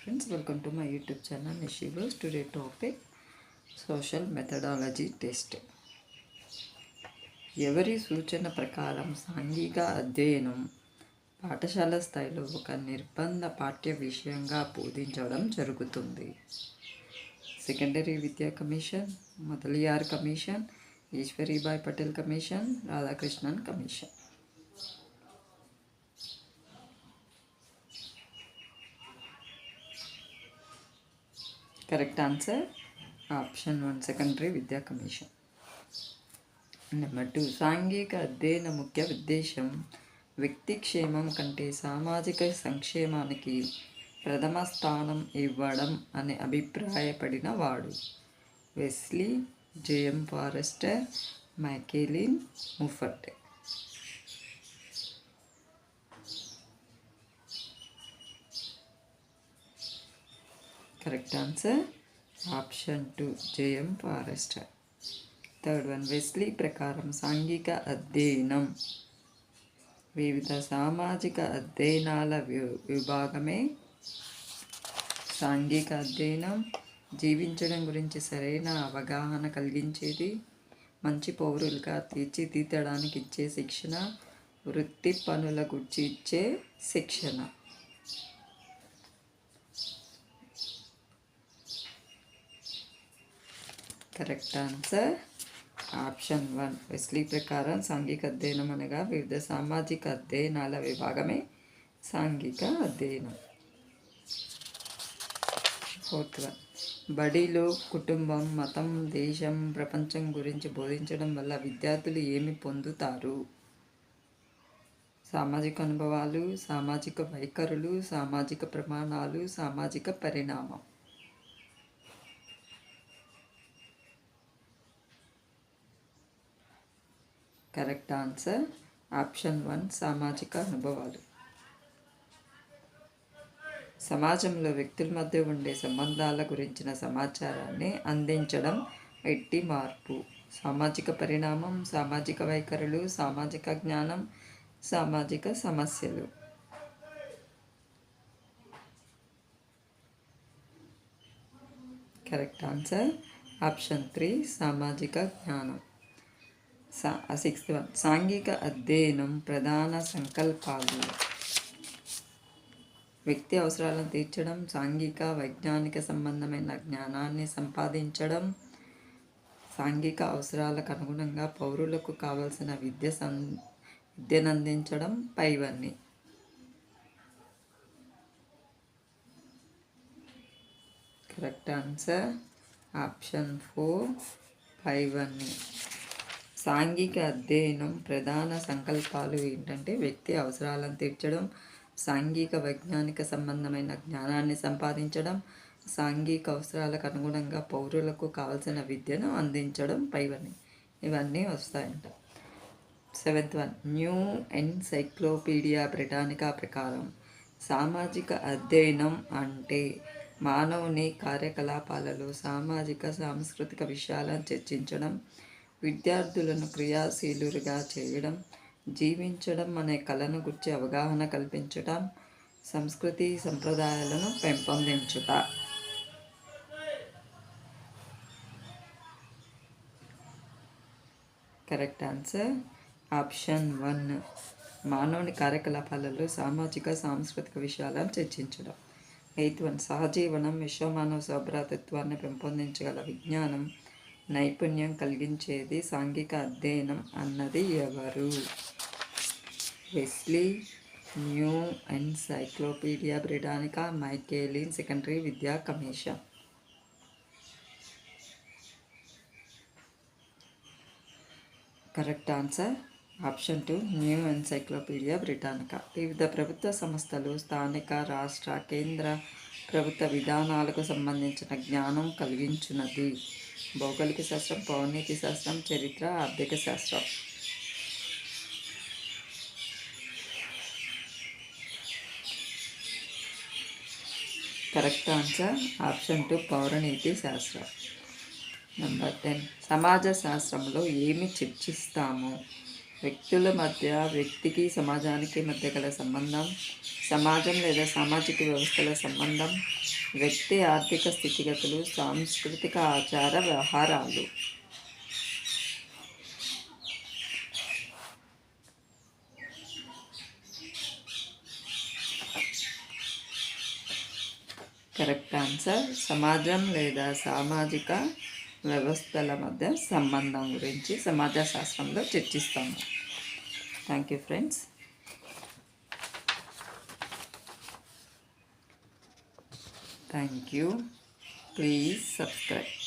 friends, welcome to my YouTube channel Nishilos. Today topic social methodology test. ఎవరి సూచన ప్రకారం సాంఘిక అధ్యయనం పాఠశాల స్థాయిలో ఒక నిర్బంధ పాఠ్య విషయంగా బోధించడం జరుగుతుంది. సెకండరీ విద్యా commission, Mudaliar commission, Eswaribai Patel commission, Radhakrishnan commission. Correct answer option 1, secondary విద్యా కమిషన్. నెంబర్ 2, సాంఘిక అధ్యయన ముఖ్య ఉద్దేశం వ్యక్తి క్షేమం కంటే సామాజిక సంక్షేమానికి ప్రథమ స్థానం ఇవ్వడం అని అభిప్రాయపడిన వాడు. Wesley, JM Forrester, Michaelis, Moffatt. Correct answer option 2, JM Forrester. Third one, Wesley ప్రకారం సాంఘిక అధ్యయనం వివిధ సామాజిక అధ్యయనాల విభాగమే. సాంఘిక అధ్యయనం జీవించడం గురించి సరైన అవగాహన కలిగించేది, మంచి పౌరులుగా తీర్చిదిద్దడానికి ఇచ్చే శిక్షణ, వృత్తి పనుల గురించి ఇచ్చే శిక్షణ. కరెక్ట్ ఆన్సర్ ఆప్షన్ 1, వెస్లీ ప్రకారం సాంఘిక అధ్యయనం అనగా వివిధ సామాజిక అధ్యయనాల విభాగమే సాంఘిక అధ్యయనం. ఫోర్త్ వన్, బడిలో కుటుంబం, మతం, దేశం, ప్రపంచం గురించి బోధించడం వల్ల విద్యార్థులు ఏమి పొందుతారు? సామాజిక అనుభవాలు, సామాజిక వైఖరులు, సామాజిక ప్రమాణాలు, సామాజిక పరిణామం. కరెక్ట్ ఆన్సర్ ఆప్షన్ 1, సామాజిక అనుభవాలు. సమాజంలో వ్యక్తుల మధ్య ఉండే సంబంధాల గురించిన సమాచారాన్ని అందించడం ఎట్టి మార్పు. సామాజిక పరిణామం, సామాజిక వైఖరులు, సామాజిక జ్ఞానం, సామాజిక సమస్యలు. కరెక్ట్ ఆన్సర్ ఆప్షన్ 3, సామాజిక జ్ఞానం. సిక్స్త్ వన్, సాంఘిక అధ్యయనం ప్రధాన సంకల్పాలు వ్యక్తి అవసరాలను తీర్చడం, సాంఘిక వైజ్ఞానిక సంబంధమైన జ్ఞానాన్ని సంపాదించడం, సాంఘిక అవసరాలకు అనుగుణంగా పౌరులకు కావలసిన విద్యను అందించడం పైవన్నీ. కరెక్ట్ ఆన్సర్ ఆప్షన్ 4, పైవన్నీ. సాంఘిక అధ్యయనం ప్రధాన సంకల్పాలు ఏంటంటే వ్యక్తి అవసరాలను తీర్చడం, సాంఘిక వైజ్ఞానిక సంబంధమైన జ్ఞానాన్ని సంపాదించడం, సాంఘిక అవసరాలకు అనుగుణంగా పౌరులకు కావలసిన విద్యను అందించడం పైవన్నీ. ఇవన్నీ వస్తాయంట. Seventh one, new encyclopedia Britannica ప్రకారం సామాజిక అధ్యయనం అంటే మానవుని కార్యకలాపాలలో సామాజిక సాంస్కృతిక విషయాలను చర్చించడం, విద్యార్థులను క్రియాశీలుగా చేయడం, జీవించడం అనే కళను గురించి అవగాహన కల్పించడం, సంస్కృతి సంప్రదాయాలను పెంపొందించుట. కరెక్ట్ ఆన్సర్ ఆప్షన్ 1, మానవుని కార్యకలాపాలలో సామాజిక సాంస్కృతిక విషయాలను చర్చించడం. ఎయిత్ వన్, సహజీవనం విశ్వమానవ సౌభ్రాతృత్వాన్ని పెంపొందించగల విజ్ఞానం, నైపుణ్యం కలిగించేది సాంఘిక అధ్యయనం అన్నది ఎవరు? Wesley, new encyclopedia Britannica, Michaelis, secondary విద్యా commission. Correct answer option 2, new encyclopedia Britannica. వివిధ ప్రభుత్వ సంస్థలు స్థానిక, రాష్ట్ర, కేంద్ర ప్రభుత్వ విధానాలకు సంబంధించిన జ్ఞానం కలిగించున్నది. భౌగోళిక శాస్త్రం, పౌర్ణితి శాస్త్రం, చరిత్ర, ఆర్థిక శాస్త్రం. కరెక్ట్ ఆన్సర్ ఆప్షన్ 2, పౌరనీతి శాస్త్రం. నెంబర్ 10, సమాజ శాస్త్రంలో ఏమి చర్చిస్తాము? వ్యక్తుల మధ్య, వ్యక్తికి సమాజానికి మధ్య గల సంబంధం, సమాజం లేదా సామాజిక వ్యవస్థల సంబంధం, వ్యక్తి ఆర్థిక స్థితిగతులు, సాంస్కృతిక ఆచార వ్యవహారాలు. కరెక్ట్ ఆన్సర్ సమాజం లేదా సామాజిక వ్యవస్థల మధ్య సంబంధం గురించి సమాజ శాస్త్రంలో చర్చిస్తాము. Thank you friends. Thank you. Please subscribe.